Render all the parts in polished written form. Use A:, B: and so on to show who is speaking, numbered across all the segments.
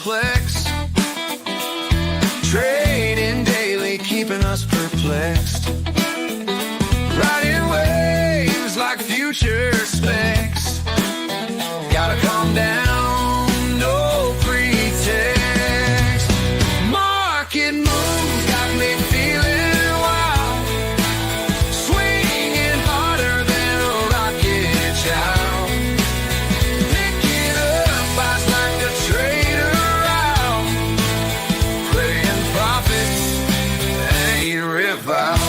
A: complex. Trading daily, keeping us perplexed. Riding waves like future specs. Gotta calm down, no pretext. Market moves got me feeling wild. Swinging harder than a rocket child. Picking up odds like a trader out. Playing profits ain't reviled.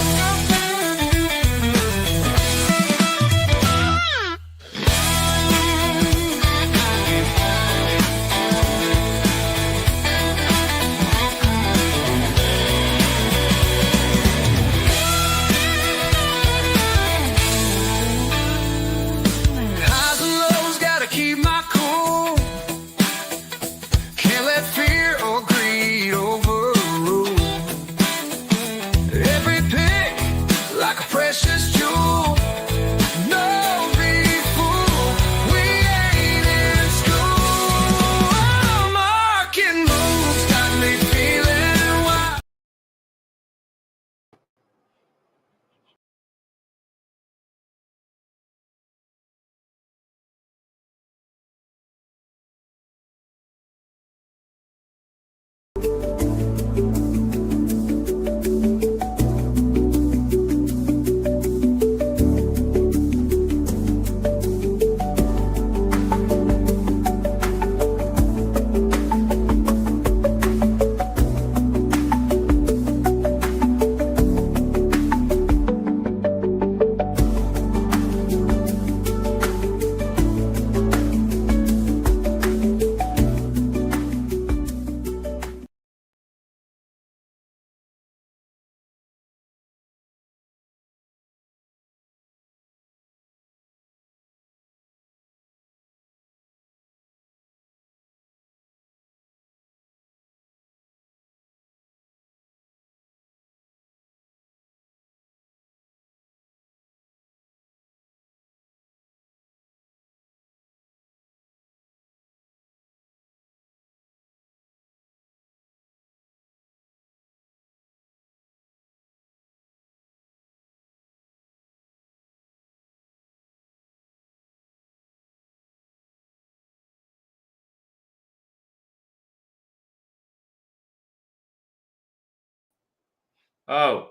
B: Oh,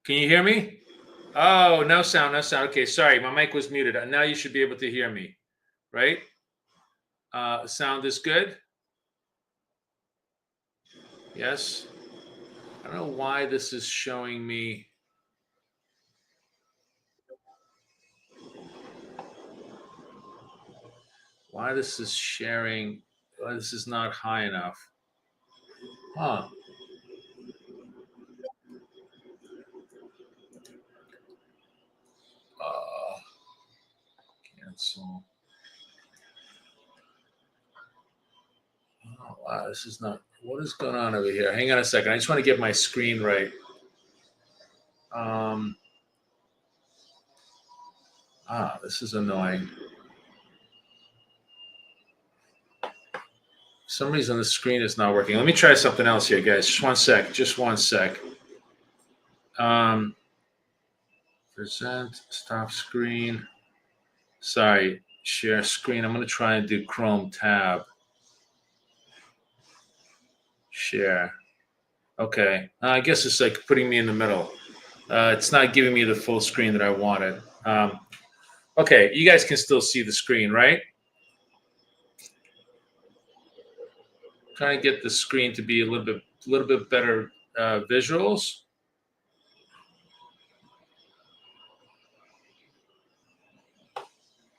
B: can you hear me? Oh, no sound, no sound. Okay, sorry, my mic was muted. Now you should be able to hear me, right? Sound is good? Yes. I don't know why this is showing me. Why this is sharing. Why this is not high enough. Huh. Cancel. Oh, wow, this is not. What is going on over here? Hang on a second. I just want to get my screen right. This is annoying. For some reason the screen is not working. Let me try something else here, guys. Just one sec. Just one sec. Present, stop screen. Sorry, share screen. I'm going to try and do Chrome tab. Share. Okay. I guess it's like putting me in the middle. It's not giving me the full screen that I wanted. Okay, you guys can still see the screen, right? Trying to get the screen to be a little bit better visuals.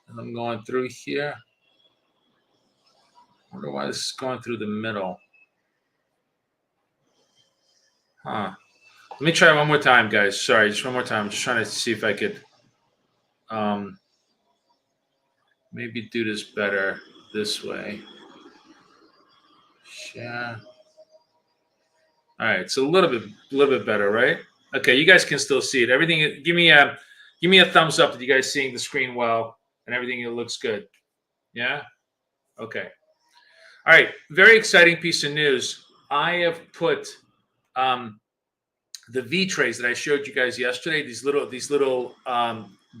B: And I'm going through here. I wonder why this is going through the middle. Huh. Let me try one more time, guys. Sorry, just one more time. I'm just trying to see if I could maybe do this better this way. Share. All right, it's a little bit better, right? Okay, you guys can still see it. Everything. Give me a thumbs up that you guys seeing the screen well and everything. It looks good. Yeah. Okay. All right, very exciting piece of news. I have put the V trays that I showed you guys yesterday. These little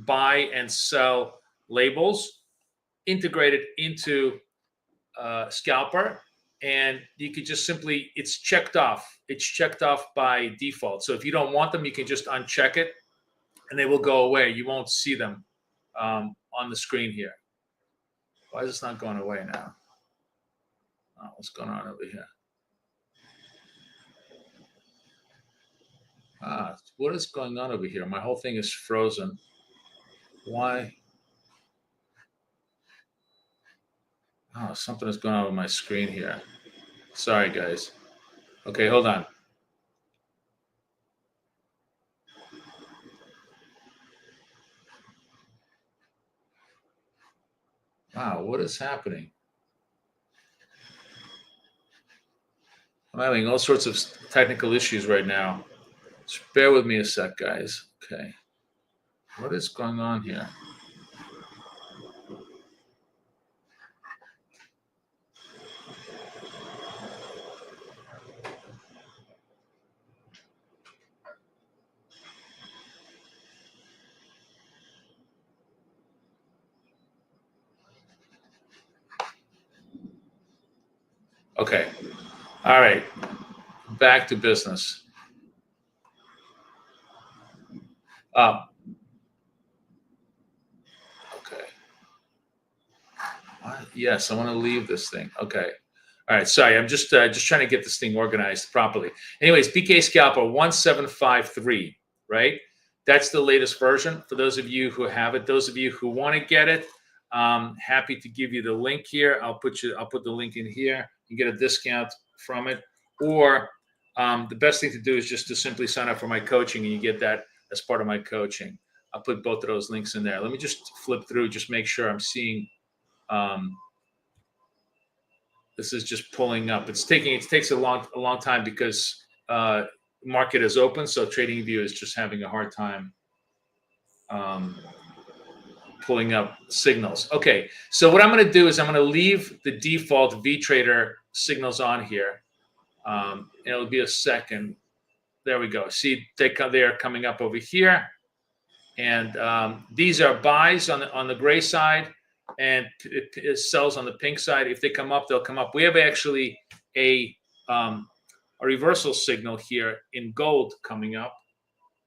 B: buy and sell labels integrated into Scalper, and you could just simply, it's checked off. It's checked off by default. So if you don't want them, you can just uncheck it, and they will go away. You won't see them on the screen here. Why is this not going away now? Oh, what's going on over here? What is going on over here? My whole thing is frozen. Why? Oh, something is going on with my screen here. Sorry, guys. Okay, hold on. Wow, what is happening? I'm having all sorts of technical issues right now. Just bear with me a sec, guys. Okay. What is going on here? Okay. All right. Back to business. Okay. Yes, I want to leave this thing. Okay. All right. Sorry, I'm just trying to get this thing organized properly. Anyways, BK Scalper 1753, right? That's the latest version. For those of you who have it, those of you who want to get it, happy to give you the link here. I'll put the link in here. You get a discount from it. Or the best thing to do is just to simply sign up for my coaching, and you get that as part of my coaching. I'll put both of those links in there. Let me just flip through, just make sure I'm seeing. This is just pulling up. It takes a long time because market is open, so TradingView is just having a hard time pulling up signals. Okay, so what I'm going to do is I'm going to leave the default VTrader signals on here. And it'll be a second. There we go. See, they are coming up over here, and these are buys on the gray side, and it sells on the pink side. If they come up, they'll come up. We have actually a reversal signal here in gold coming up,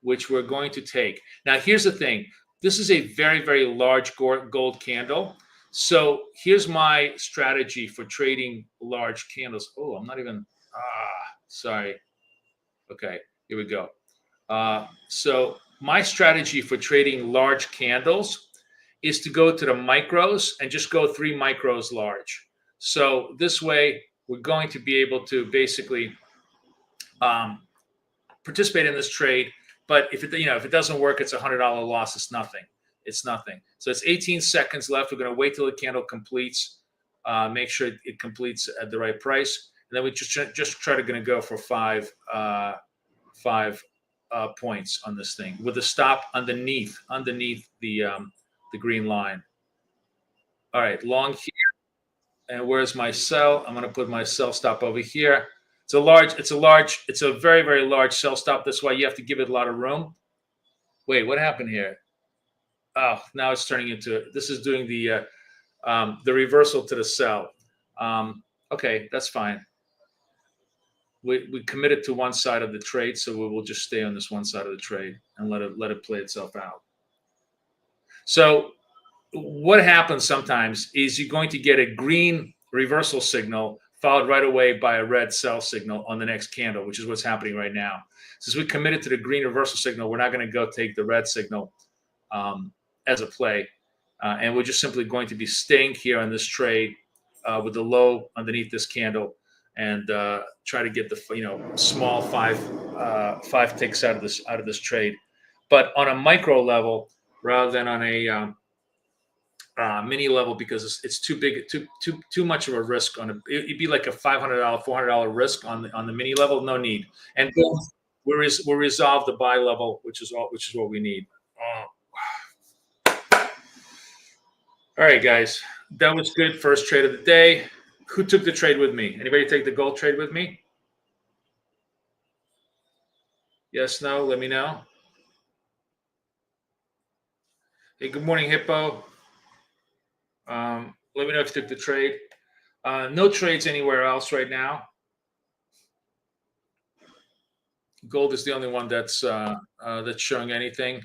B: which we're going to take. Now, here's the thing. This is a very, very large gold candle. So here's my strategy for trading large candles. Oh, I'm not even, sorry. Okay, here we go. So my strategy for trading large candles is to go to the micros and just go 3 micros large. So this way, we're going to be able to basically participate in this trade. But if it doesn't work, it's $100 loss. It's nothing. It's nothing. So it's 18 seconds left. We're going to wait till the candle completes. Make sure it completes at the right price, and then we just try to go for five points on this thing with a stop underneath the green line. All right, long here. And where's my sell? I'm going to put my sell stop over here. It's a very, very large sell stop. That's why you have to give it a lot of room. Wait, what happened here? Oh, now it's turning into, this is doing the reversal to the sell. Okay, that's fine. We committed to one side of the trade, so we will just stay on this one side of the trade and let it play itself out. So what happens sometimes is you're going to get a green reversal signal followed right away by a red sell signal on the next candle, which is what's happening right now. Since we committed to the green reversal signal, we're not going to go take the red signal as a play. And we're just simply going to be staying here on this trade with the low underneath this candle and try to get the small five ticks out of this trade. But on a micro level rather than on a mini level, because it's too big, too much of a risk on it'd be like a $500, $400 risk on the mini level. No need. And we'll resolve the buy level, which is what we need. All right, guys, that was good. First trade of the day. Who took the trade with me? Anybody take the gold trade with me? Yes, no, let me know. Hey, good morning, Hippo. Let me know if you took the trade. No trades anywhere else right now. Gold is the only one that's showing anything.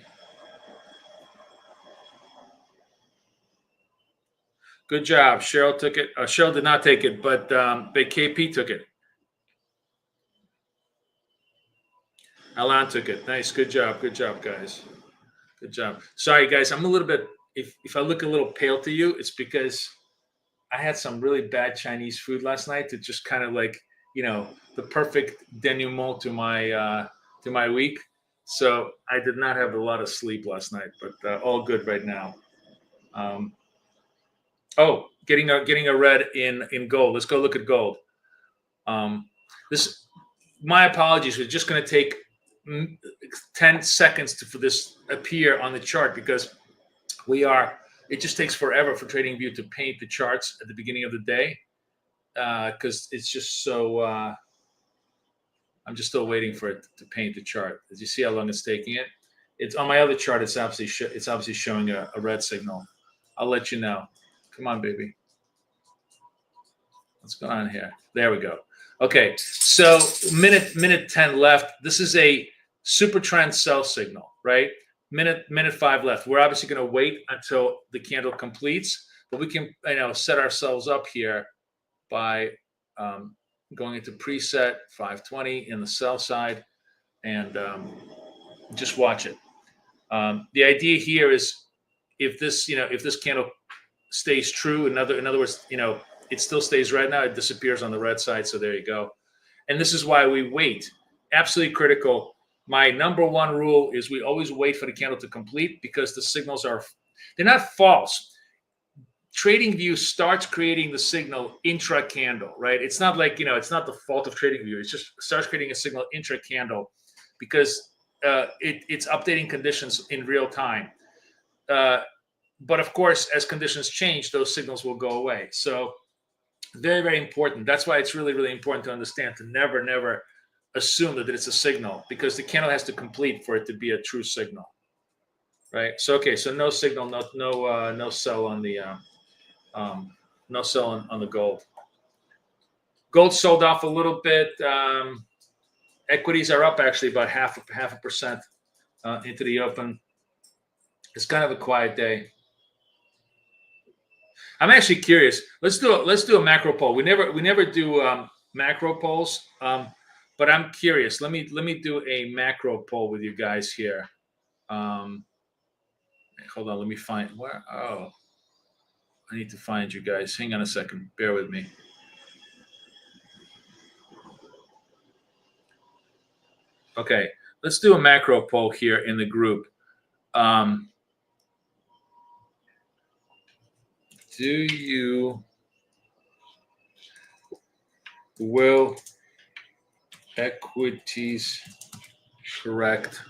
B: Good job. Cheryl took it. Cheryl did not take it, but KP took it. Alan took it. Nice. Good job. Good job, guys. Good job. Sorry, guys. I'm a little bit, if I look a little pale to you, it's because I had some really bad Chinese food last night to just kind of like, the perfect denouement to my week. So I did not have a lot of sleep last night, but all good right now. Getting a red in gold. Let's go look at gold. My apologies. We're just going to take 10 seconds for this appear on the chart because it just takes forever for TradingView to paint the charts at the beginning of the day because it's just so. I'm just still waiting for it to paint the chart. As you see how long it's taking it. It's on my other chart. It's obviously showing a red signal. I'll let you know. Come on, baby. What's going on here? There we go. Okay, so minute 10 left. This is a super trend sell signal, right? Minute 5 left. We're obviously going to wait until the candle completes, but we can set ourselves up here by going into preset 520 in the sell side and just watch it. The idea here is if this candle stays true, in other words, it still stays red now, it disappears on the red side. So there you go. And this is why we wait. Absolutely critical. My number one rule is we always wait for the candle to complete because the signals they're not false. TradingView starts creating the signal intra candle, right? It's not like, it's not the fault of TradingView. It's just starts creating a signal intra candle because it's updating conditions in real time. But of course, as conditions change, those signals will go away. So very, very important. That's why it's really, really important to understand to never assume that it's a signal because the candle has to complete for it to be a true signal, right? So okay, so no signal, no sell on the no sell on the gold. Gold sold off a little bit. Equities are up actually about half a percent into the open. It's kind of a quiet day. I'm actually curious. Let's do a macro poll. We never do macro polls, but I'm curious. Let me do a macro poll with you guys here. Hold on. Let me find where. Oh, I need to find you guys. Hang on a second. Bear with me. Okay, let's do a macro poll here in the group. Will equities correct?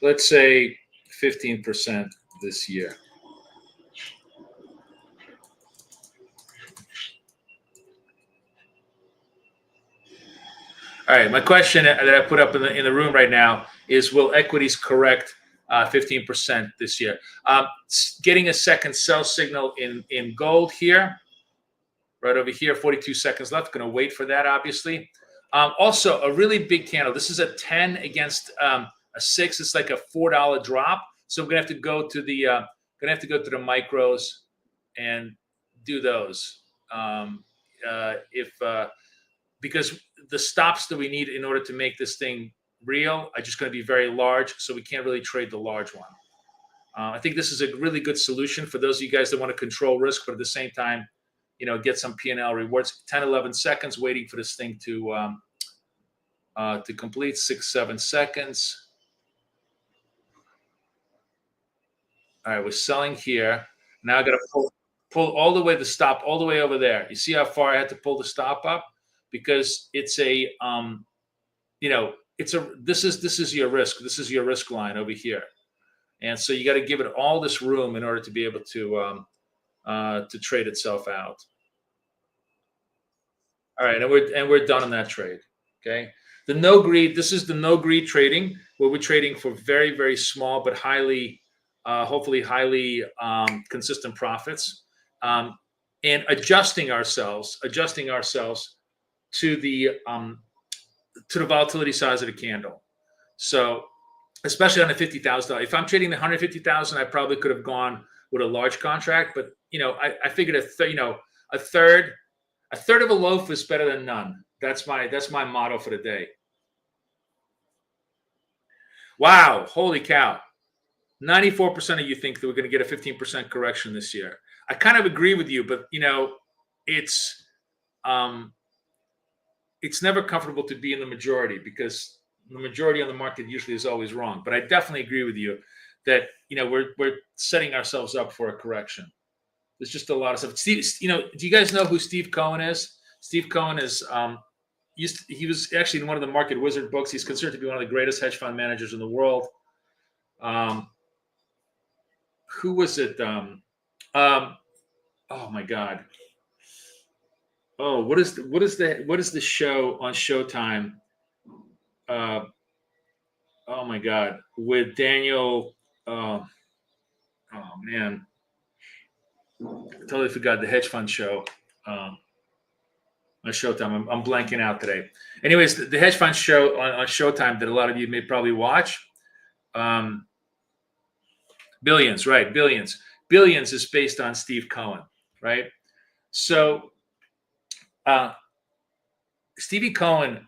B: Let's say 15% this year. All right, my question that I put up in the room right now is: will equities correct 15% this year? Getting a second sell signal in gold here, right over here. 42 seconds left. Going to wait for that, obviously. Also, a really big candle. This is a 10 against a 6. It's like a $4 drop. So we're gonna have to go to the micros and do those. Because the stops that we need in order to make this thing real are just going to be very large, so we can't really trade the large one. I think this is a really good solution for those of you guys that want to control risk, but at the same time, get some P&L rewards. 10, 11 seconds waiting for this thing to complete. 6, 7 seconds. All right, we're selling here. Now I got to pull all the way the stop all the way over there. You see how far I had to pull the stop up? Because it's a this is your risk. This is your risk line over here, and so you got to give it all this room in order to be able to to trade itself out. All right, and we're done on that trade. Okay, the no greed. This is the no greed trading, where we're trading for very very small but highly, hopefully highly consistent profits, um, and adjusting ourselves to the volatility size of the candle. So especially on a $50,000. If I'm trading the 150,000, I probably could have gone with a large contract, but I figured a third of a loaf is better than none. That's my motto for the day. Wow, holy cow. 94% of you think that we're going to get a 15% correction this year. I kind of agree with you, but it's um it's never comfortable to be in the majority, because the majority on the market usually is always wrong. But I definitely agree with you that we're setting ourselves up for a correction. There's just a lot of stuff. Steve, do you guys know who Steve Cohen is? Steve Cohen is he was actually in one of the Market Wizard books. He's considered to be one of the greatest hedge fund managers in the world. Who was it? Oh my God. Oh, what is the show on Showtime? Oh my God, with Daniel. Oh man, I totally forgot the hedge fund show. On Showtime. I'm blanking out today. Anyways, the hedge fund show on Showtime that a lot of you may probably watch. Billions, right? Billions. Billions is based on Steve Cohen, right? So Stevie Cohen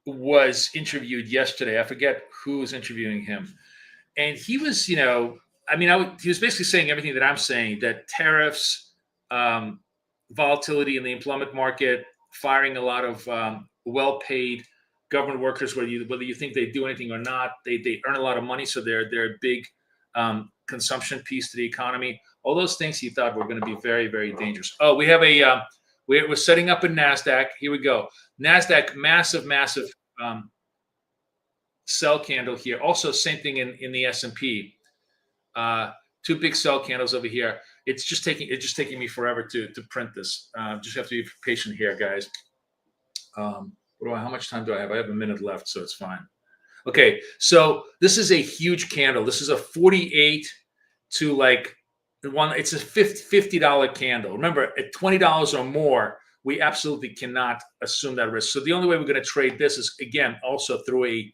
B: was interviewed yesterday. I forget who was interviewing him. And he was, he was basically saying everything that I'm saying, that tariffs, volatility in the employment market, firing a lot of well-paid government workers, whether you think they do anything or not, they earn a lot of money, so they're a big consumption piece to the economy. All those things he thought were going to be very, very dangerous. Oh, we have we're setting up in NASDAQ. Here we go. NASDAQ, massive sell candle here. Also, same thing in the S&P. Two big sell candles over here. It's just taking me forever to print this. Just have to be patient here, guys. How much time do I have? I have a minute left, so it's fine. Okay, so this is a huge candle. This is a 48 to like one. It's a $50 candle. Remember, at $20 or more, we absolutely cannot assume that risk. So the only way we're going to trade this is, again, also through a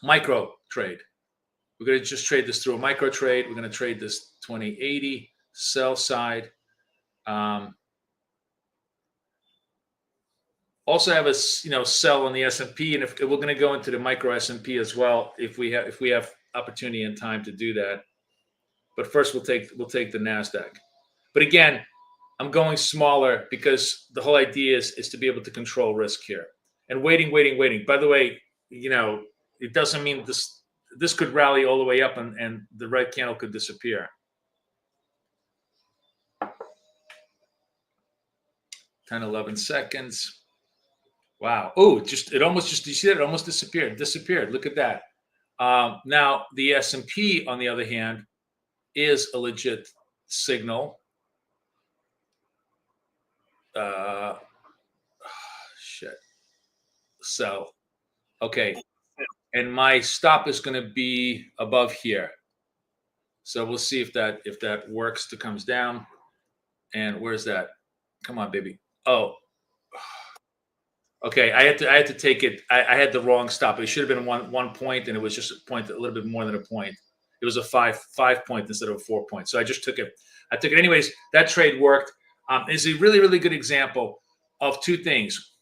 B: micro trade. We're going to just trade this through a micro trade. We're going to trade this 2080 sell side. Also have a sell on the S&P, and if we're going to go into the micro S&P as well, if we have opportunity and time to do that. But first, we'll take the NASDAQ. But again, I'm going smaller because the whole idea is to be able to control risk here. And waiting. By the way, it doesn't mean this could rally all the way up and the red candle could disappear. 10, 11 seconds. Wow. Oh, you see that? It almost disappeared. Look at that. Now, the S&P, on the other hand, is a legit signal. Shit. Sell. Okay. And my stop is going to be above here. So we'll see if that works to comes down. And where's that? Come on, baby. Oh. Okay, I had to take it. I had the wrong stop. It should have been one point, and it was just a point, a little bit more than a point. It was a five point instead of a 4 point. So I just took it. Anyways. That trade worked. It's a really, really good example of two things.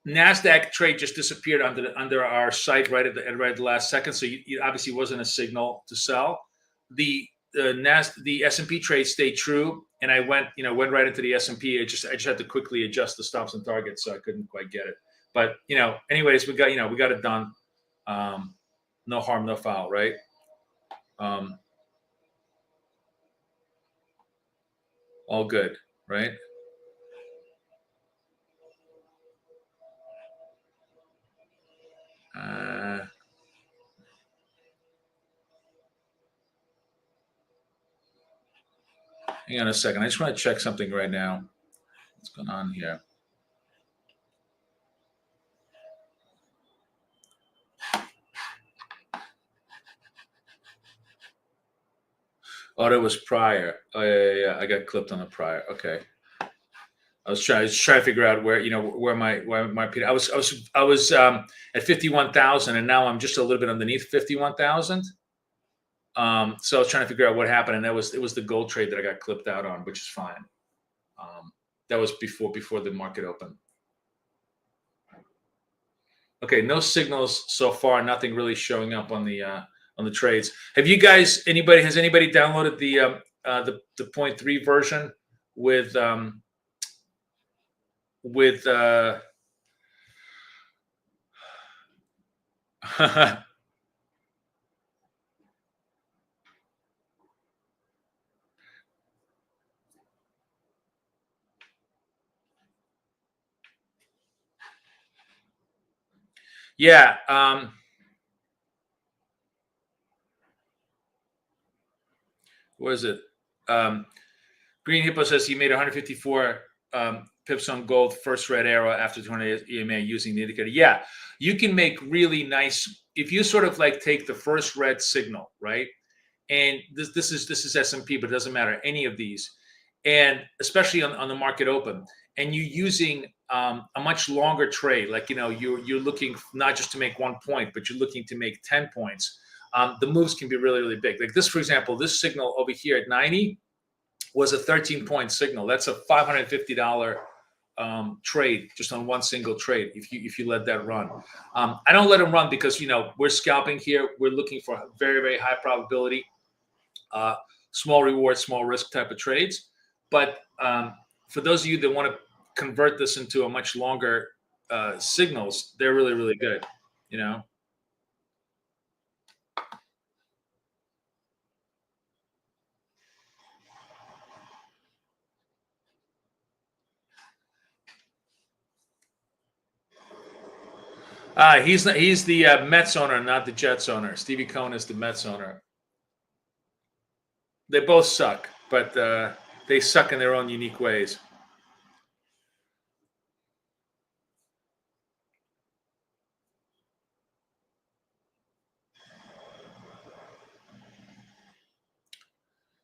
B: NASDAQ trade just disappeared under our site right at the last second. So it obviously wasn't a signal to sell. The S&P trade stayed true, and I went right into the S&P. I just had to quickly adjust the stops and targets, so I couldn't quite get it. But anyways, we got it done. No harm, no foul, right? All good, right? Hang on a second. I just want to check something right now. What's going on here? Oh, that was prior. Oh, yeah. I got clipped on the prior. Okay. I was trying to figure out where where my I was at 51,000, and now I'm just a little bit underneath 51,000. So I was trying to figure out what happened, and it was the gold trade that I got clipped out on, which is fine. That was before the market opened. Okay, no signals so far. Nothing really showing up on the trades. Have you guys? Has anybody downloaded the 0.3 version with yeah. What is it? Green Hippo says he made 154 pips on gold, first red arrow after 200 EMA using the indicator. Yeah, you can make really nice if you sort of like take the first red signal, right? And this is S&P, but it doesn't matter any of these, and especially on the market open, and you using a much longer trade, like you're looking not just to make 1 point, but you're looking to make 10 points. The moves can be really, really big. Like this, for example, this signal over here at 90 was a 13-point signal. That's a $550 trade just on one single trade if you let that run. I don't let them run because we're scalping here. We're looking for very, very high probability, small reward, small risk type of trades. But for those of you that want to convert this into a much longer signals, they're really, really good. He's the Mets owner, not the Jets owner. Stevie Cohen is the Mets owner. They both suck, but they suck in their own unique ways.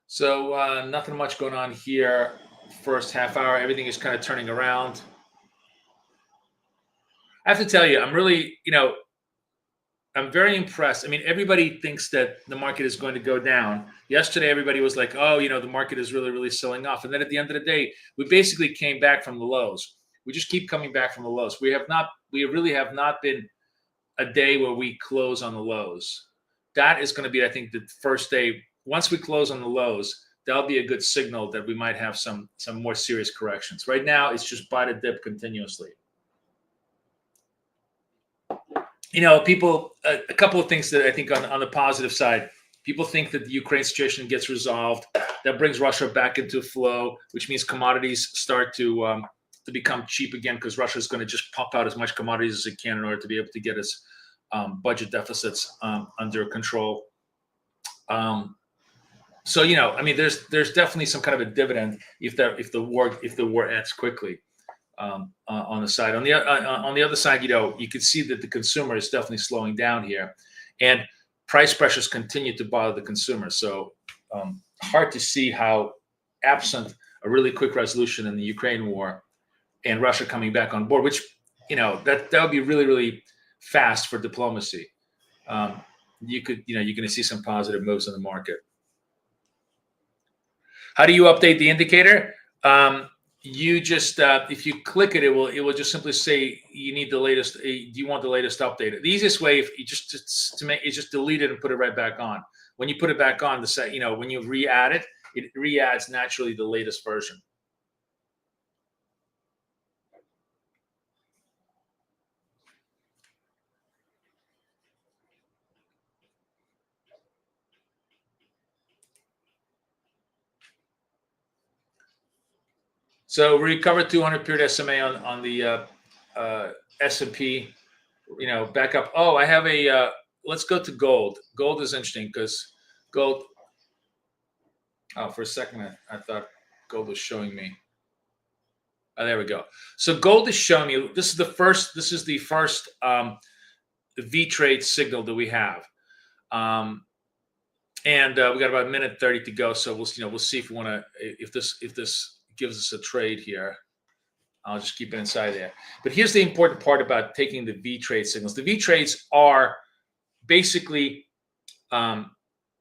B: So nothing much going on here. First half hour, everything is kind of turning around. I have to tell you, I'm really, I'm very impressed. I mean, everybody thinks that the market is going to go down. Yesterday, everybody was like, oh, the market is really, really selling off. And then at the end of the day, we basically came back from the lows. We just keep coming back from the lows. We really have not been a day where we close on the lows. That is going to be, I think, the first day. Once we close on the lows, that'll be a good signal that we might have some more serious corrections. Right now, it's just buy the dip continuously. People, a couple of things that I think on the positive side, people think that the Ukraine situation gets resolved. That brings Russia back into flow, which means commodities start to become cheap again because Russia is going to just pump out as much commodities as it can in order to be able to get its budget deficits under control. So I mean, there's definitely some kind of a dividend if the war ends quickly. On the side, on the other side, you can see that the consumer is definitely slowing down here, and price pressures continue to bother the consumer. So hard to see how, absent a really quick resolution in the Ukraine war and Russia coming back on board, which that would be really, really fast for diplomacy. You're going to see some positive moves in the market. How do you update the indicator? You just if you click it, it will just simply say you need the latest. Do you want the latest update? The easiest way, if you just delete it and put it right back on. When you put it back on, when you re-add it, it re-adds naturally the latest version. So we recovered 200 period SMA on the S&P. Back up. Oh, I have a. Let's go to gold. Gold is interesting because gold. Oh, for a second I thought Gold is showing me. Oh, there we go. So gold is showing me. This is the first. This is the first V trade signal that we have, and we got about a minute 30 to go. So we'll see if we want to if this gives us a trade here. I'll just keep it inside there. But here's the important part about taking the V trade signals. The V trades are basically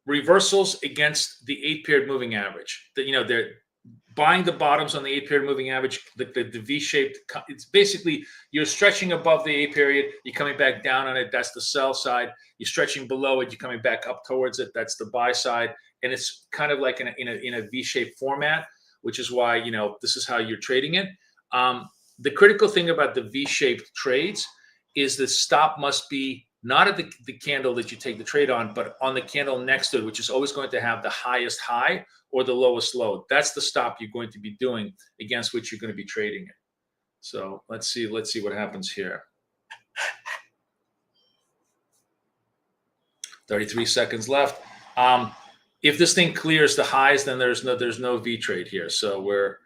B: reversals against the 8-period moving average. They're buying the bottoms on the 8-period moving average, the V-shaped. It's basically you're stretching above the 8-period, you're coming back down on it. That's the sell side. You're stretching below it, you're coming back up towards it. That's the buy side, and it's kind of like in a V-shaped format, which is why this is how you're trading it. The critical thing about the V-shaped trades is the stop must be not at the candle that you take the trade on, but on the candle next to it, which is always going to have the highest high or the lowest low. That's the stop you're going to be doing against which you're going to be trading it. So let's see what happens here. 33 seconds left. If this thing clears the highs, then there's no V trade here. So we're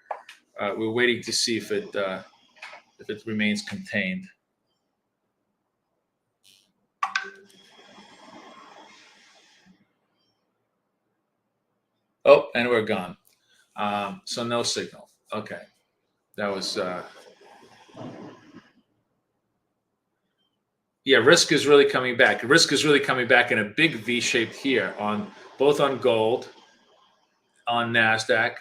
B: waiting to see if it remains contained. Oh, and we're gone. So no signal. Okay. That was yeah, risk is really coming back. Risk is really coming back in a big V shape here on both on gold, on NASDAQ.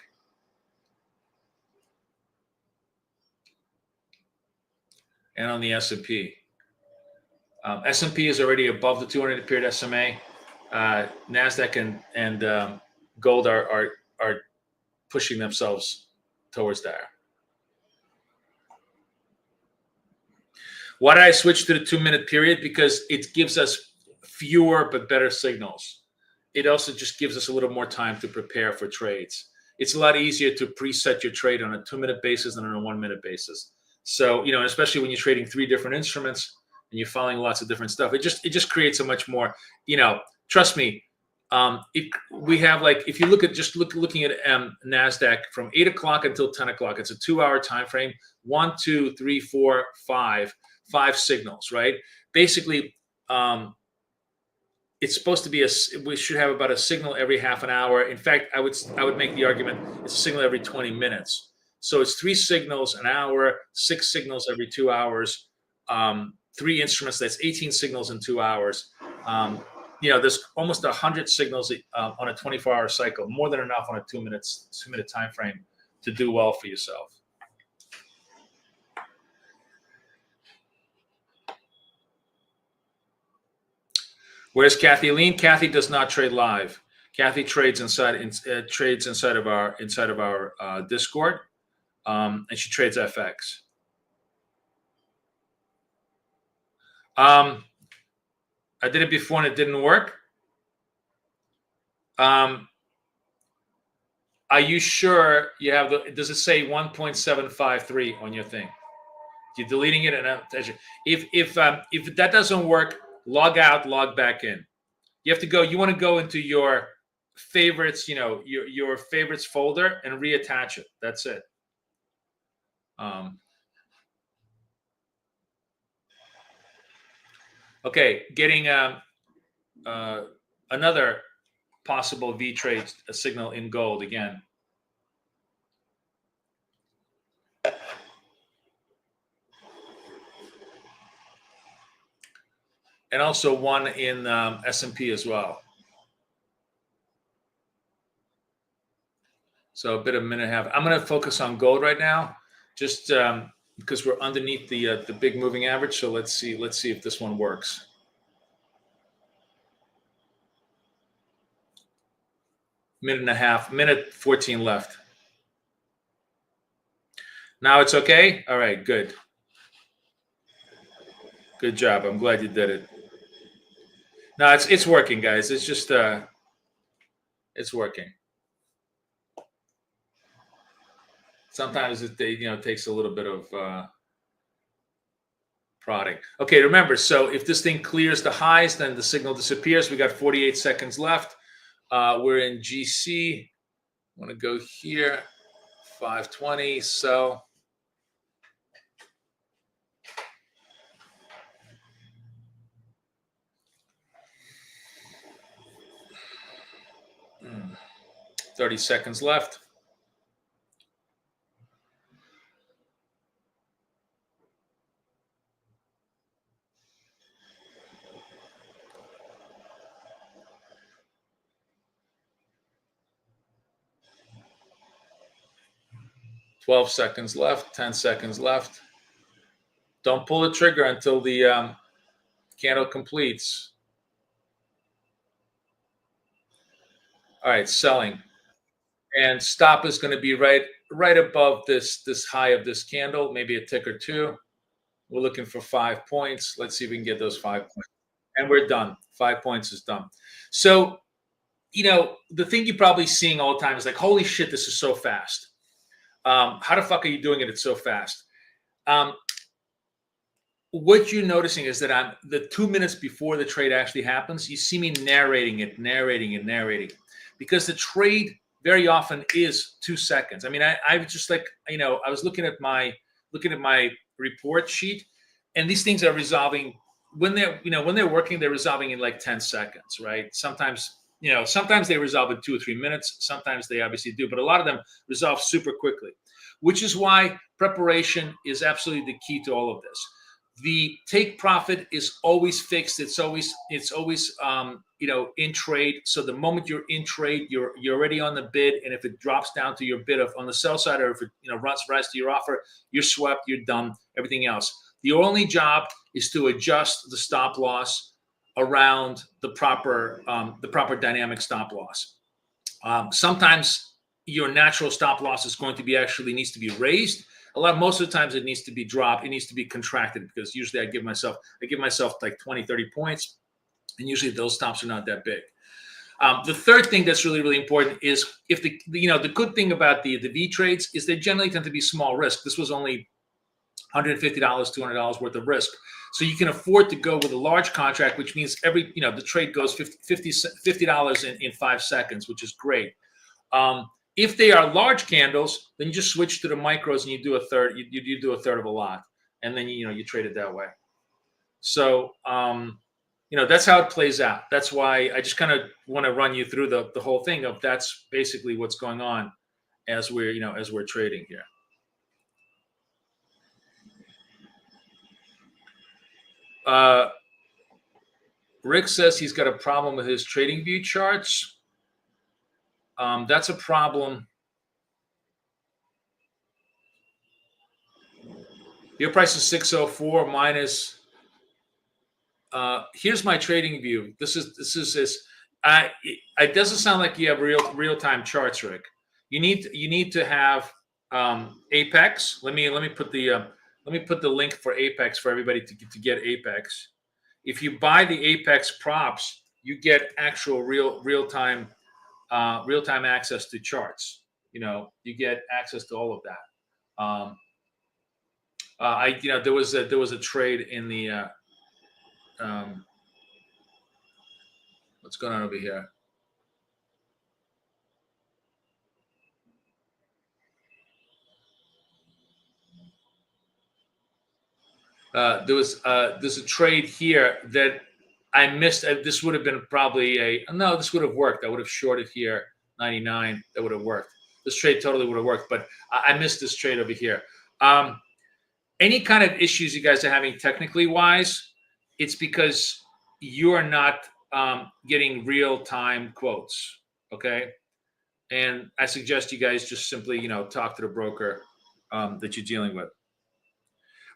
B: And on the S&P. S&P is already above the 200-period SMA. NASDAQ and gold are pushing themselves towards there. Why did I switch to the 2-minute period? Because it gives us fewer but better signals. It also just gives us a little more time to prepare for trades. It's a lot easier to preset your trade on a 2-minute basis than on a 1-minute basis. So, especially when you're trading 3 different instruments and you're following lots of different stuff, it just creates a much more, trust me, we have if you look at looking at NASDAQ from 8 o'clock until 10 o'clock, it's a 2-hour time frame, 1, 2, 3, 4, 5 signals, right? Basically, it's supposed to be we should have about a signal every half an hour. In fact, I would make the argument it's a signal every 20 minutes. So it's 3 signals an hour, 6 signals every 2 hours, 3 instruments. That's 18 signals in 2 hours. There's almost 100 signals on a 24-hour cycle, more than enough on a 2-minute time frame to do well for yourself. Where's Kathy Lean? Kathy does not trade live. Kathy trades inside of our Discord. And she trades FX. I did it before and it didn't work. Are you sure you have does it say 1.753 on your thing? You're deleting it, and if that doesn't work, log out, log back in. You have to go. You want to go into your favorites, your favorites folder, and reattach it. That's it. Okay, getting another possible V trade signal in gold again. And also one in S&P as well. So a bit of a minute and a half. I'm going to focus on gold right now, just because we're underneath the big moving average. So let's see if this one works. Minute and a half, minute 14 left. Now it's okay. All right, good. Good job. I'm glad you did it. No, it's working, guys. It's just it's working. Sometimes it takes a little bit of prodding. Okay, remember, so if this thing clears the highs, then the signal disappears. We got 48 seconds left. We're in GC. I want to go here. 520, sell. Mm. 30 seconds left. Twelve seconds left. 10 seconds left. Don't pull the trigger until the candle completes. All right, selling. And stop is going to be right above this high of this candle, maybe a tick or two. We're looking for 5 points. Let's see if we can get those 5 points. And we're done. 5 points is done. So, the thing you're probably seeing all the time is like, holy shit, this is so fast. How the fuck are you doing it? It's so fast. What you're noticing is that the 2 minutes before the trade actually happens, you see me narrating, because the trade very often is 2 seconds. I mean, I just like, I was looking at my report sheet, and these things are resolving when they're working, they're resolving in like 10 seconds, right? Sometimes they resolve in 2 or 3 minutes. Sometimes they obviously do, but a lot of them resolve super quickly, which is why preparation is absolutely the key to all of this. The take profit is always fixed. It's always in trade. So the moment you're in trade, you're already on the bid, and if it drops down to your bid on the sell side, or if it rise to your offer, you're swept. You're done. Everything else. The only job is to adjust the stop loss around the proper dynamic stop loss. Sometimes your natural stop loss is going to be needs to be raised. Most of the times it needs to be dropped. It needs to be contracted, because usually I give myself like 20, 30 points, and usually those stops are not that big. The third thing that's really, really important is if the good thing about the V trades is they generally tend to be small risk. This was only $150, $200 worth of risk. So you can afford to go with a large contract, which means the trade goes $50 in 5 seconds, which is great. If they are large candles, then you just switch to the micros and you do a third. You do a third of a lot, and then you trade it that way. So that's how it plays out. That's why I just kind of want to run you through the whole thing of that's basically what's going on as we're trading here. Rick says he's got a problem with his trading view charts. That's a problem. Your price is 604 minus. Here's my trading view. This is. It doesn't sound like you have real time charts, Rick. You need to have Apex. Let me put the link for Apex for everybody to get Apex. If you buy the Apex props, you get actual real time access to charts. You get access to all of that. There was a trade in the what's going on over here? There's a trade here that I missed. This would have been probably this would have worked. I would have shorted here 99. That would have worked. This trade totally would have worked, but I missed this trade over here. Any kind of issues you guys are having technically wise, it's because you are not getting real-time quotes, okay? And I suggest you guys just simply, talk to the broker that you're dealing with.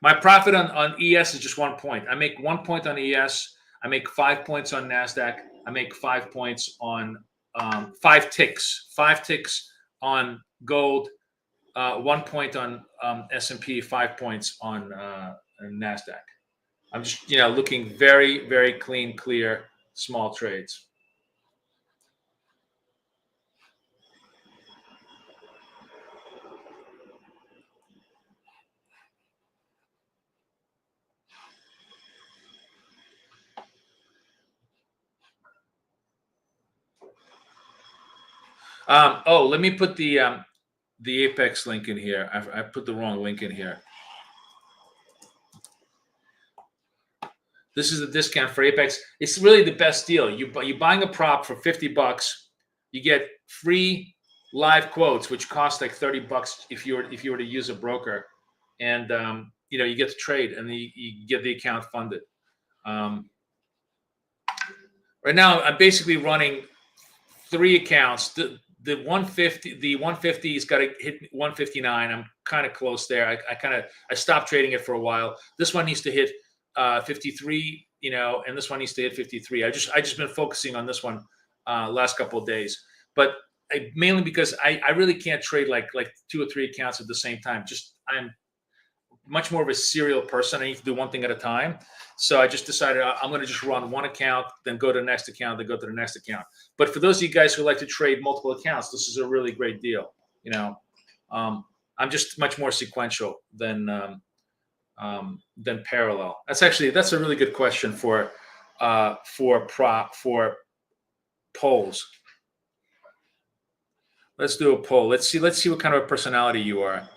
B: My profit on ES is just 1 point. I make 1 point on ES. I make 5 points on NASDAQ. I make 5 points on 5 ticks. 5 ticks on gold. 1 point on S&P, 5 points on NASDAQ. I'm just, looking very, very clean, clear, small trades. Let me put the the Apex link in here. I put the wrong link in here. This is the discount for Apex. It's really the best deal. You're buying a prop for $50. You get free live quotes, which cost like $30 if you were to use a broker, and you get to trade, and you get the account funded. Right now, I'm basically running 3 accounts. The 150's got to hit 159. I'm kind of close there. I stopped trading it for a while. This one needs to hit 53, and this one needs to hit 53. I just been focusing on this one last couple of days, but mainly because I really can't trade like 2 or 3 accounts at the same time. I'm much more of a serial person. I need to do one thing at a time. So I just decided I'm going to just run one account, then go to the next account, then go to the next account. But for those of you guys who like to trade multiple accounts, this is a really great deal. I'm just much more sequential than parallel. That's a really good question for polls. Let's do a poll. Let's see what kind of a personality you are.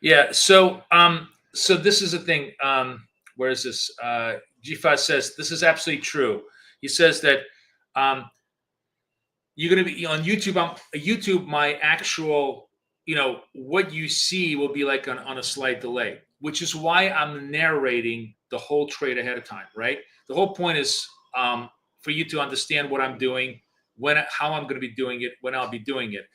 B: Yeah. So this is the thing. Where is this? G5 says this is absolutely true. He says that you're going to be on YouTube. YouTube, my actual, what you see will be like on a slight delay, which is why I'm narrating the whole trade ahead of time, right? The whole point is for you to understand what I'm doing, how I'm going to be doing it, when I'll be doing it.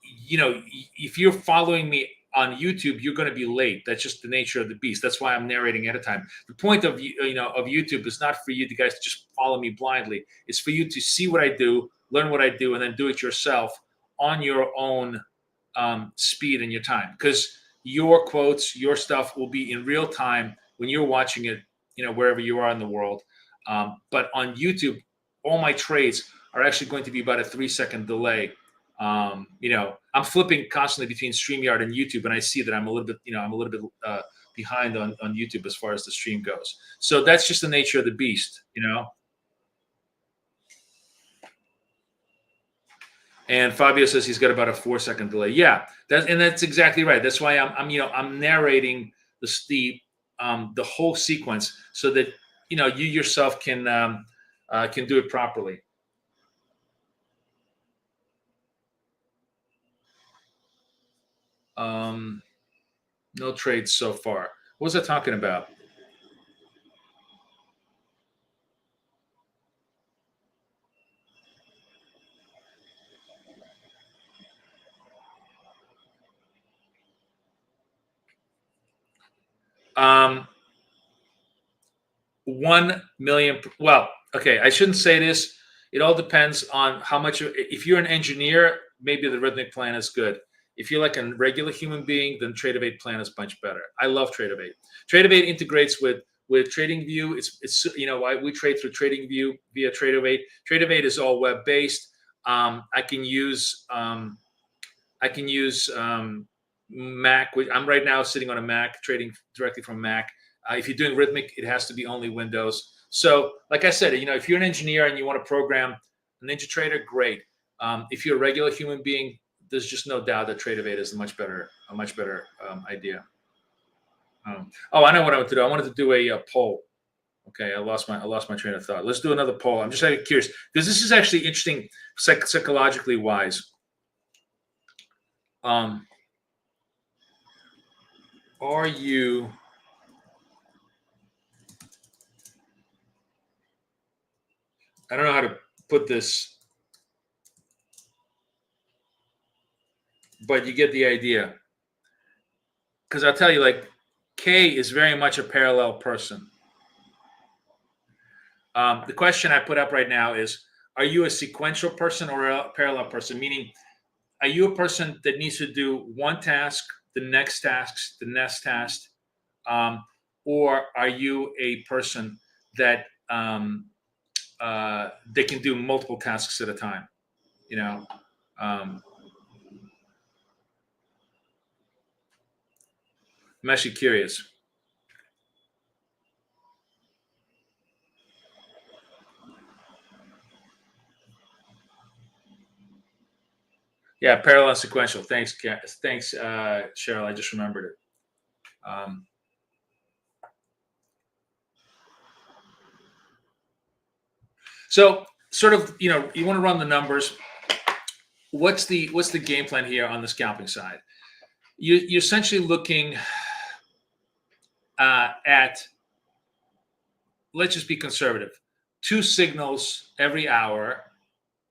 B: If you're following me on YouTube, you're going to be late. That's just the nature of the beast. That's why I'm narrating at a time. The point of YouTube is not for you guys to just follow me blindly. It's for you to see what I do, learn what I do, and then do it yourself on your own speed and your time. Because your quotes, your stuff will be in real time when you're watching it, wherever you are in the world. But on YouTube, all my trades are actually going to be about a 3-second delay. I'm flipping constantly between StreamYard and YouTube, and I see that I'm a little bit behind on YouTube as far as the stream goes. So that's just the nature of the beast, And Fabio says he's got about a 4-second delay. Yeah, that's exactly right. That's why I'm narrating the whole sequence so that you yourself can do it properly. No trades so far. What was I talking about? $1 million. Well, okay, I shouldn't say this. It all depends on how much. If you're an engineer, maybe the rhythmic plan is good. If you're like a regular human being, then Trade-Evade plan is much better. I love Trade-Evade. Trade-Evade integrates with TradingView. It's we trade through TradingView via Trade-Evade. Trade-Evade is all web based. I can use Mac. I'm right now sitting on a Mac, trading directly from Mac. If you're doing Rhythmic, it has to be only Windows. So, like I said, if you're an engineer and you want to program a NinjaTrader, great. If you're a regular human being, there's just no doubt that Trade-Evade is a much better idea. I know what I want to do. I wanted to do a poll. Okay, I lost my train of thought. Let's do another poll. I'm just curious because this is actually interesting, psychologically wise. Are you? I don't know how to put this, but you get the idea. Because I'll tell you, Kay is very much a parallel person. The question I put up right now is, are you a sequential person or a parallel person? Meaning, are you a person that needs to do one task, the next task, or are you a person that they can do multiple tasks at a time? I'm actually curious. Yeah, parallel and sequential. Thanks, thanks, Cheryl. I just remembered it. So, sort of, you want to run the numbers. What's the game plan here on the scalping side? You're essentially looking at, let's just be conservative, 2 signals every hour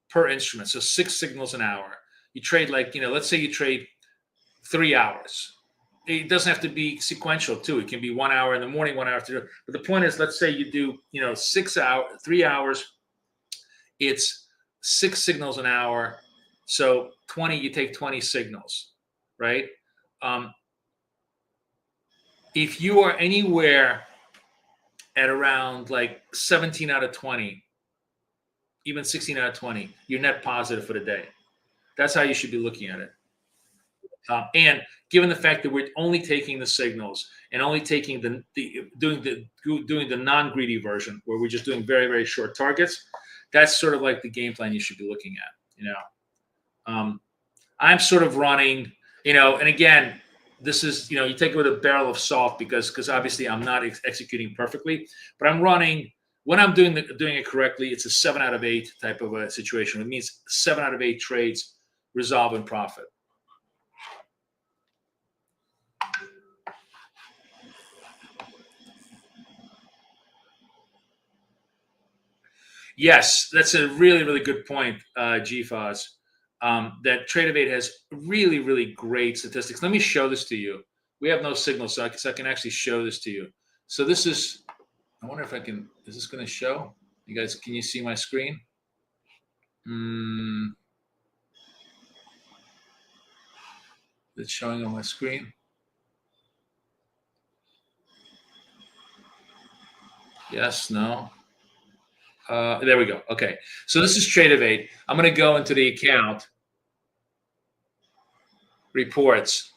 B: per instrument, so 6 signals an hour. You trade let's say you trade 3 hours. It doesn't have to be sequential too. It can be 1 hour in the morning, 1 hour after. But the point is, let's say you do 3 hours. It's 6 signals an hour, so 20. You take 20 signals, right? If you are anywhere at around like 17 out of 20, even 16 out of 20, you're net positive for the day. That's how you should be looking at it. And given the fact that we're only taking the signals and only taking doing the non-greedy version, where we're just doing very, very short targets, that's sort of like the game plan you should be looking at. I'm sort of running, and again, this is, you take it with a barrel of salt, because obviously I'm not executing perfectly, but I'm running, when I'm doing it correctly, it's a 7 out of 8 type of a situation. It means 7 out of 8 trades resolve in profit. Yes, that's a really, really good point, GFOS. That Trade has really, really great statistics. Let me show this to you. We have no signal, so I can actually show this to you. So this is, I wonder if I can, is this going to show? You guys, can you see my screen? It's showing on my screen. Yes, no. There we go. Okay. So this is Trade. I'm going to go into the account reports,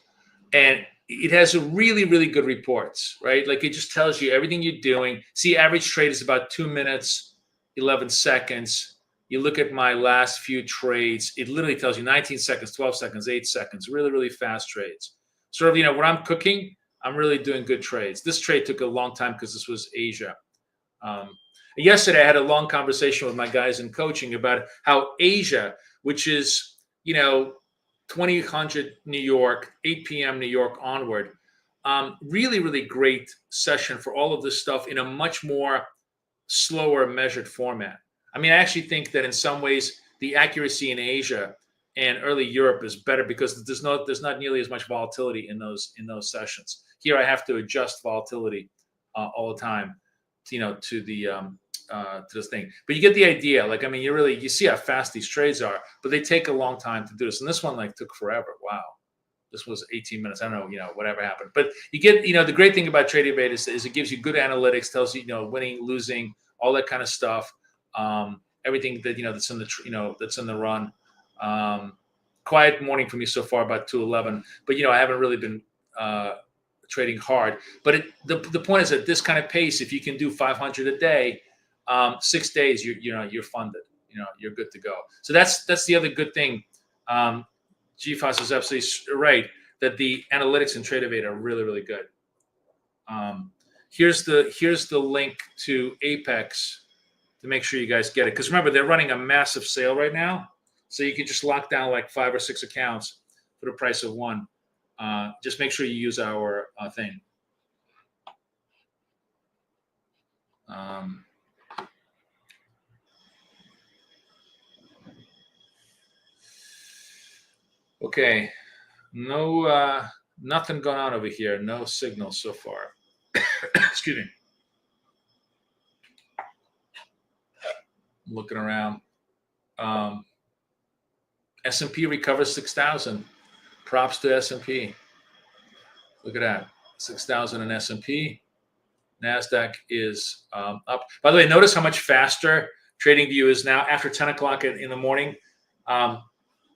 B: and it has a really, really good reports, right? Like, it just tells you everything you're doing. See, average trade is about 2 minutes, 11 seconds. You look at my last few trades, it literally tells you 19 seconds, 12 seconds, 8 seconds, really, really fast trades. Sort of, when I'm cooking, I'm really doing good trades. This trade took a long time because this was Asia. Yesterday, I had a long conversation with my guys in coaching about how Asia, which is, 2000 New York, 8 p.m. New York onward, really, really great session for all of this stuff in a much more slower, measured format. I mean, I actually think that in some ways the accuracy in Asia and early Europe is better because there's not nearly as much volatility in those sessions. Here, I have to adjust volatility all the time, to this thing. But you get the idea. Like, I mean, you see how fast these trades are, but they take a long time to do this. And this one took forever. Wow. This was 18 minutes. I don't know, whatever happened. But you get, the great thing about Trade is it gives you good analytics, tells you, winning, losing, all that kind of stuff. Everything that, that's in the, that's in the run. Quiet morning for me so far, about 2:11. But, I haven't really been trading hard. But the point is, at this kind of pace, if you can do 500 a day, 6 days, you're funded. You're good to go. So that's the other good thing. GFOS is absolutely right that the analytics in Trade are really, really good. Here's the link to Apex to make sure you guys get it, because remember, they're running a massive sale right now, so you can just lock down like 5 or 6 accounts for the price of one. Just make sure you use our thing. Okay, no, nothing going on over here. No signal so far. Excuse me. I'm looking around. S&P recovers 6,000. Props to S&P. Look at that, 6,000 in S&P. NASDAQ is up. By the way, notice how much faster TradingView is now after 10 o'clock in the morning.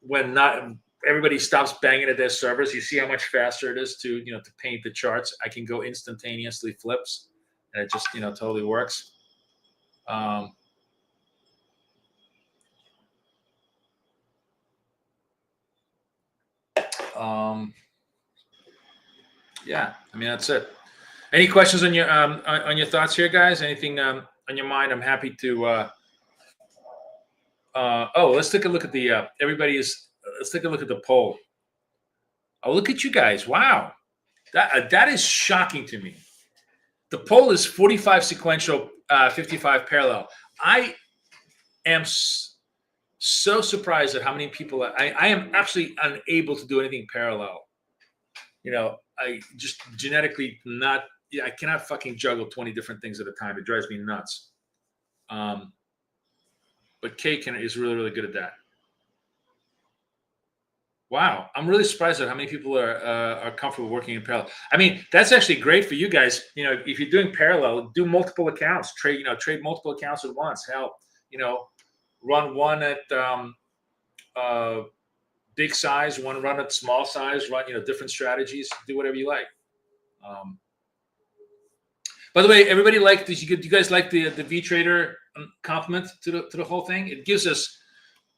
B: When not everybody stops banging at their servers, you see how much faster it is to paint the charts. I can go instantaneously flips, and it just totally works. Yeah, I mean that's it. Any questions on your thoughts here, guys? Anything on your mind? I'm happy to. Let's take a look at the let's take a look at the poll. Oh, look at you guys! Wow, that is shocking to me. The poll is 45 sequential, 55 parallel. I am so surprised at how many people. I am absolutely unable to do anything parallel. You know, I just genetically not. Yeah, I cannot fucking juggle 20 different things at a time. It drives me nuts. But Kay is really, really good at that. Wow, I'm really surprised at how many people are comfortable working in parallel. I mean, that's actually great for you guys. You know, if you're doing parallel, do multiple accounts. Trade multiple accounts at once. Hell, run one at big size, one run at small size. Run different strategies. Do whatever you like. By the way, everybody did you guys like the VTrader compliment to the whole thing? It gives us,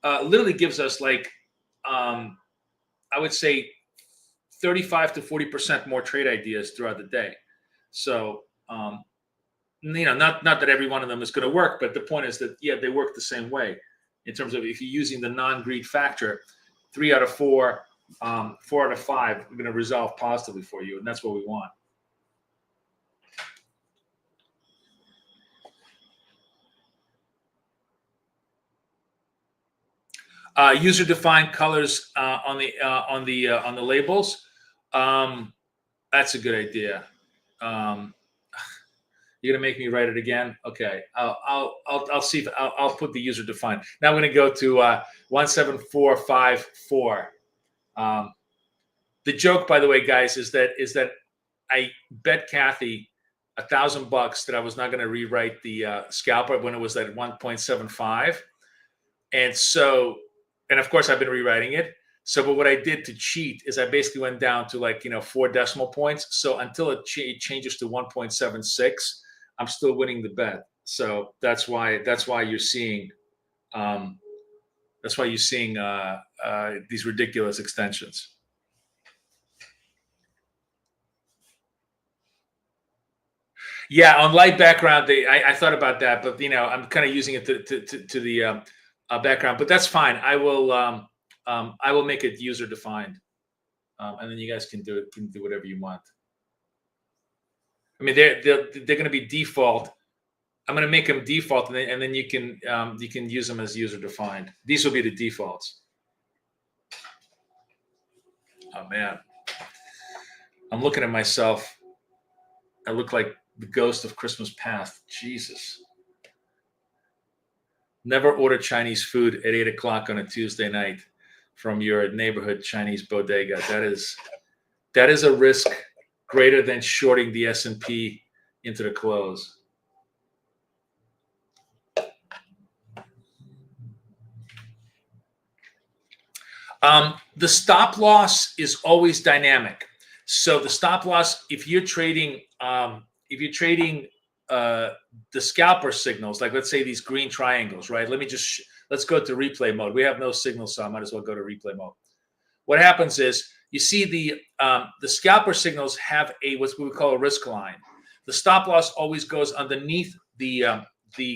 B: literally gives us like, I would say 35 to 40% more trade ideas throughout the day. So, not that every one of them is going to work, but the point is that, yeah, they work the same way in terms of if you're using the non-greed factor, 3 out of 4, 4 out of 5 are going to resolve positively for you. And that's what we want. User-defined colors on the labels. That's a good idea. You're gonna make me write it again. Okay, I'll see if I'll put the user-defined. Now I'm gonna go to 17454. The joke, by the way, guys, is that I bet Kathy $1,000 that I was not gonna rewrite the scalper when it was at 1.75, and of course, I've been rewriting it. So, but what I did to cheat is I basically went down to 4 decimal points. So until it changes to 1.76, I'm still winning the bet. So that's why you're seeing these ridiculous extensions. Yeah, on light background, I thought about that, but I'm kind of using it to the background, but that's fine. I will make it user defined, and then you guys can do whatever you want. I mean, they're going to be default. I'm going to make them default, and then you can use them as user defined. These will be the defaults. Oh man, I'm looking at myself. I look like the ghost of Christmas past. Jesus. Never order Chinese food at 8 o'clock on a Tuesday night from your neighborhood Chinese bodega. That is a risk greater than shorting the S&P into the close. The stop loss is always dynamic. So the stop loss, if you're trading the scalper signals, like let's say these green triangles, right? Let's go to replay mode. We have no signal, so I might as well go to replay mode. What happens is you see the scalper signals have what we call a risk line. The stop loss always goes underneath the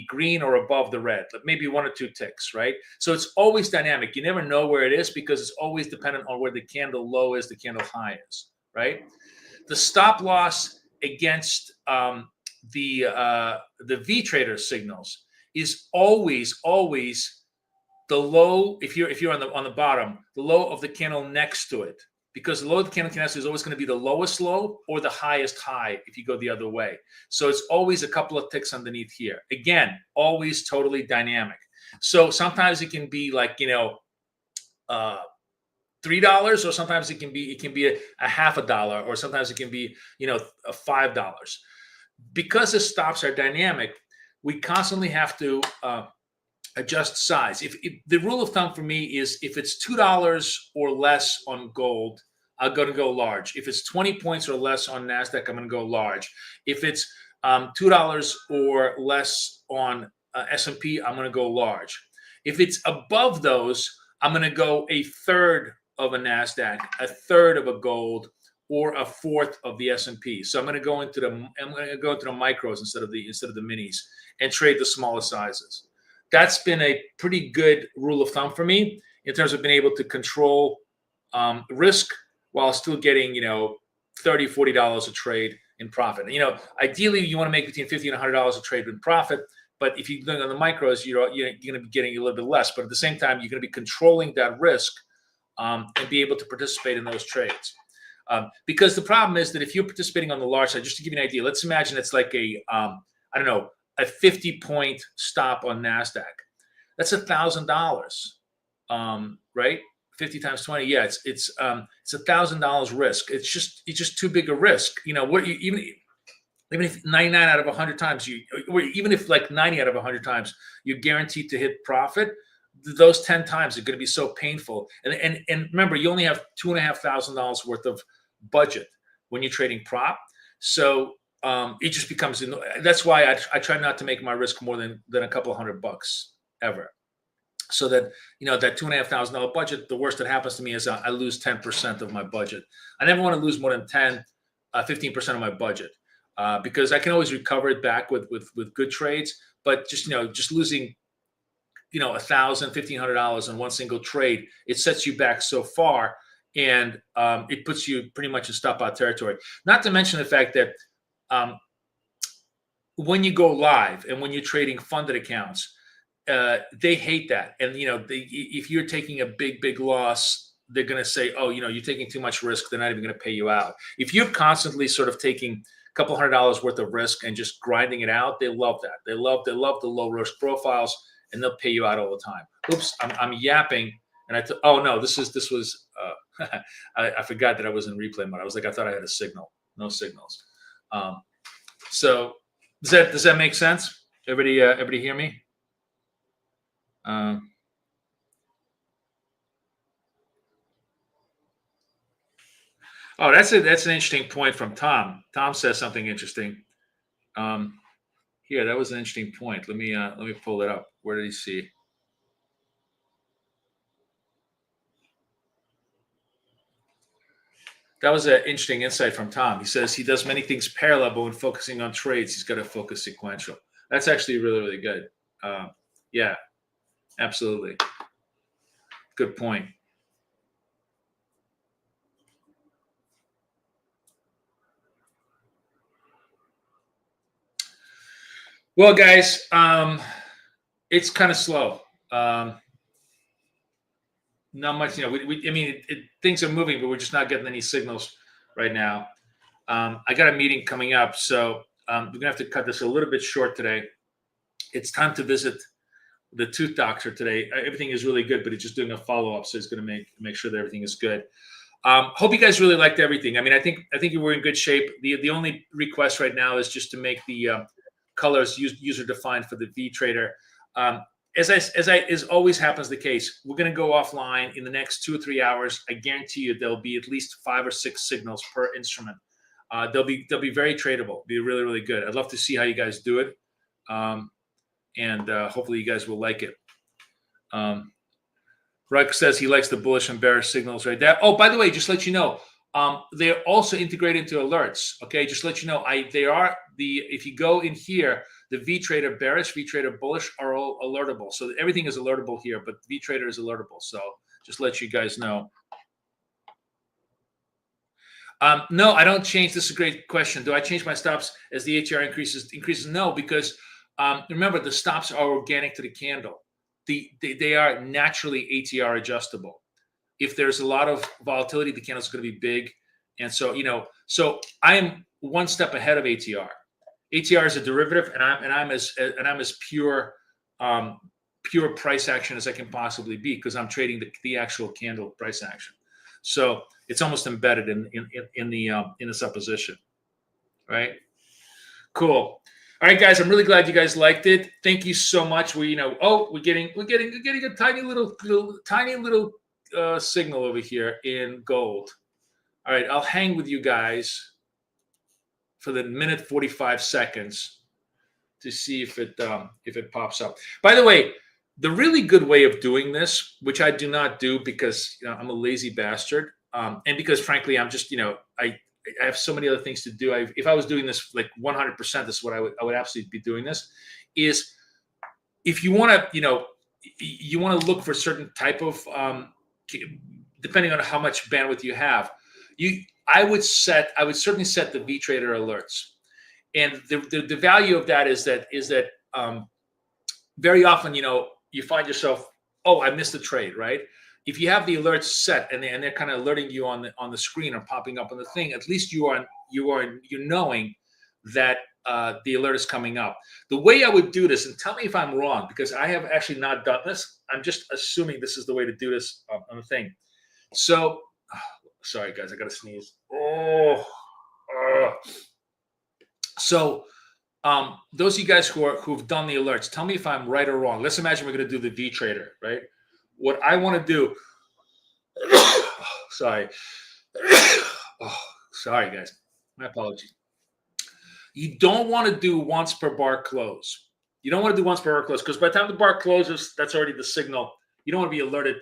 B: green or above the red, maybe 1 or 2 ticks, right? So it's always dynamic. You never know where it is because it's always dependent on where the candle low is, the candle high is, right? The stop loss against the VTrader signals is always the low. If you're on the bottom, the low of the candle next to it, because the low of the candle next to it is always going to be the lowest low or the highest high if you go the other way. So it's always a couple of ticks underneath here. Again, always totally dynamic. So sometimes it can be like $3, or sometimes it can be a $0.50, or sometimes it can be $5. Because the stops are dynamic, we constantly have to adjust size. If the rule of thumb for me is if it's $2 or less on gold, I'm going to go large. If it's 20 points or less on NASDAQ, I'm going to go large. If it's $2 or less on S&P, I'm going to go large. If it's above those, I'm going to go a third of a NASDAQ, a third of a gold, or a fourth of the S&P. So I'm going to go into the micros instead of the minis and trade the smaller sizes. That's been a pretty good rule of thumb for me in terms of being able to control risk while still getting, $30, $40 a trade in profit. Ideally you want to make between $50 and $100 a trade in profit. But if you're going on the micros, you're going to be getting a little bit less. But at the same time, you're going to be controlling that risk and be able to participate in those trades. Because the problem is that if you're participating on the large side, just to give you an idea, let's imagine it's like a 50-point stop on NASDAQ. That's $1,000, right? 50 times 20, yeah, it's $1,000 risk. It's just too big a risk. Even if 99 out of 100 times even if like 90 out of 100 times you're guaranteed to hit profit, those 10 times are going to be so painful. And remember, you only have $2,500 worth of budget when you're trading prop. So it just becomes, that's why I try not to make my risk more than a couple $100 ever. So that, that $2,500 budget, the worst that happens to me is I lose 10% of my budget. I never want to lose more than 15% of my budget. Because I can always recover it back with good trades, but just losing $1,000, $1,500 on one single trade, it sets you back so far, and it puts you pretty much in stop out territory. Not to mention the fact that when you go live and when you're trading funded accounts, they hate that, and if you're taking a big loss, they're going to say, oh, you're taking too much risk. They're not even going to pay you out. If you're constantly sort of taking couple $100 worth of risk and just grinding it out, they love that. They love the low risk profiles, and they'll pay you out all the time. Oops, I'm yapping, and oh no, this was I forgot that I was in replay mode. I was like, I thought I had a signal. No signals. So does that make sense? Everybody hear me? Oh, that's an interesting point from Tom. Tom says something interesting. Here, that was an interesting point. Let me pull it up. Where did he see? That was an interesting insight from Tom. He says he does many things parallel, but when focusing on trades, he's got to focus sequential. That's actually really, really good. Yeah, absolutely. Good point. Well, guys, it's kind of slow. Not much, things are moving, but we're just not getting any signals right now. I got a meeting coming up, so we're gonna have to cut this a little bit short today. It's time to visit the tooth doctor today. Everything is really good, but he's just doing a follow-up, so he's gonna make sure that everything is good. Hope you guys really liked everything. I think you were in good shape. The only request right now is just to make the colors user defined for the V trader. As always happens the case, we're going to go offline in the next 2 or 3 hours. I guarantee you there'll be at least 5 or 6 signals per instrument. They'll be very tradable. Be really, really good. I'd love to see how you guys do it, and hopefully you guys will like it. Ruck says he likes the bullish and bearish signals right there. Oh, by the way, just to let you know, they're also integrated into alerts. Okay, just to let you know, if you go in here, the V trader bearish, V trader bullish are all alertable. So everything is alertable here, but V trader is alertable. So just let you guys know. No, I don't change. This is a great question. Do I change my stops as the ATR increases? No, because remember, the stops are organic to the candle. They are naturally ATR adjustable. If there's a lot of volatility, the candle's going to be big. And so, so I am one step ahead of ATR. ATR is a derivative, and I'm as pure price action as I can possibly be, because I'm trading the actual candle price action. So it's almost embedded in the supposition, right? Cool. All right, guys, I'm really glad you guys liked it. Thank you so much. We're getting a tiny little signal over here in gold. All right, I'll hang with you guys for the minute 45 seconds to see if it pops up. By the way, The really good way of doing this, which I do not do because I'm a lazy bastard, and because frankly I'm just I have so many other things to do. If I was doing this like 100%, this is what I would absolutely be doing. This is if you want to you want to look for certain type of depending on how much bandwidth you have. I would certainly set the VTrader alerts, and the value of that is that very often you find yourself, oh, I missed the trade, right? If you have the alerts set and they're kind of alerting you on the screen or popping up on the thing, at least you're knowing that the alert is coming up. The way I would do this, and tell me if I'm wrong, because I have actually not done this. I'm just assuming this is the way to do this on the thing. So, sorry guys, I gotta sneeze. So, those of you guys who've done the alerts, tell me if I'm right or wrong. Let's imagine we're going to do the VTrader, right? What I want to do, sorry, sorry guys, my apologies. You don't want to do once per bar close. You don't want to do once per bar close because by the time the bar closes, that's already the signal. You don't want to be alerted,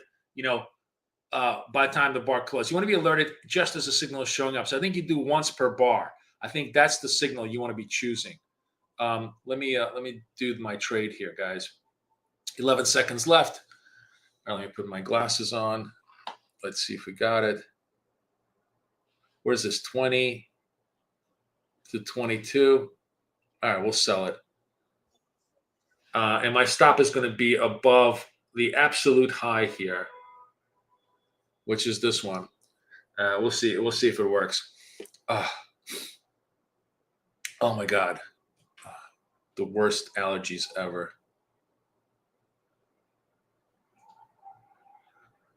B: by the time the bar closes. You want to be alerted just as the signal is showing up. So I think you do once per bar. I think that's the signal you want to be choosing. Let me do my trade here, guys. 11 seconds left. All right, let me put my glasses on. Let's see if we got it. Where's this? 20 to 22. All right, we'll sell it. And my stop is going to be above the absolute high here, which is this one. We'll see. We'll see if it works. Oh my God. The worst allergies ever.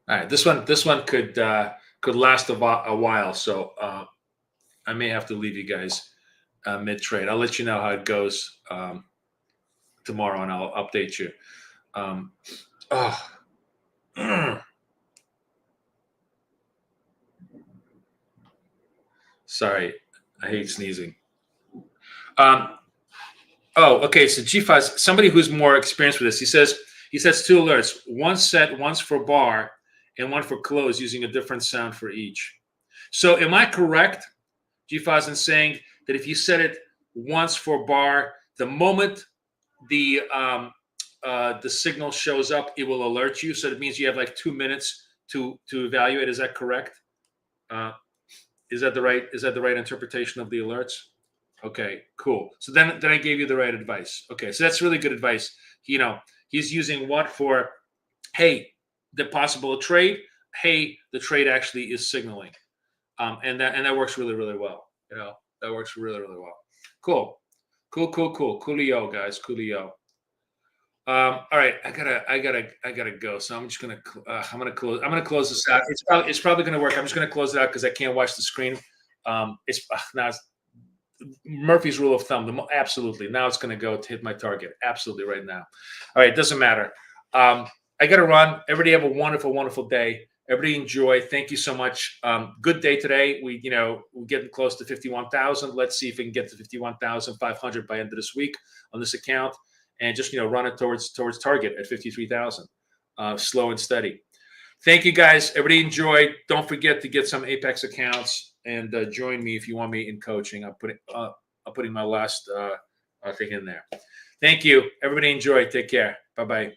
B: All right, this one could last a while, so I may have to leave you guys mid trade. I'll let you know how it goes tomorrow, and I'll update you. Sorry, I hate sneezing. Oh, okay. So GFAS, somebody who's more experienced with this, he sets two alerts, one set once for bar and one for close, using a different sound for each. So am I correct, GFAS, in saying that if you set it once for bar, the moment the signal shows up, it will alert you? So it means you have like 2 minutes to evaluate. Is that correct? Is that the right interpretation of the alerts? Okay, cool. So then I gave you the right advice. Okay, so that's really good advice. He's using what for, hey, the possible trade, hey, the trade actually is signaling. And that works really, really well. That works really, really well. Cool. Coolio, guys. Coolio. All right, I gotta go. So I'm just gonna close this out. It's probably gonna work. I'm just gonna close it out because I can't watch the screen. It's Murphy's rule of thumb. Absolutely. Now it's going to go to hit my target. Absolutely right now. All right. It doesn't matter. I got to run. Everybody have a wonderful, wonderful day. Everybody enjoy. Thank you so much. Good day today. We're getting close to 51,000. Let's see if we can get to 51,500 by end of this week on this account, and just run it towards target at 53,000. Slow and steady. Thank you guys. Everybody enjoy. Don't forget to get some Apex accounts. And join me if you want me in coaching. I'm putting my last thing in there. Thank you. Everybody enjoy. Take care. Bye-bye.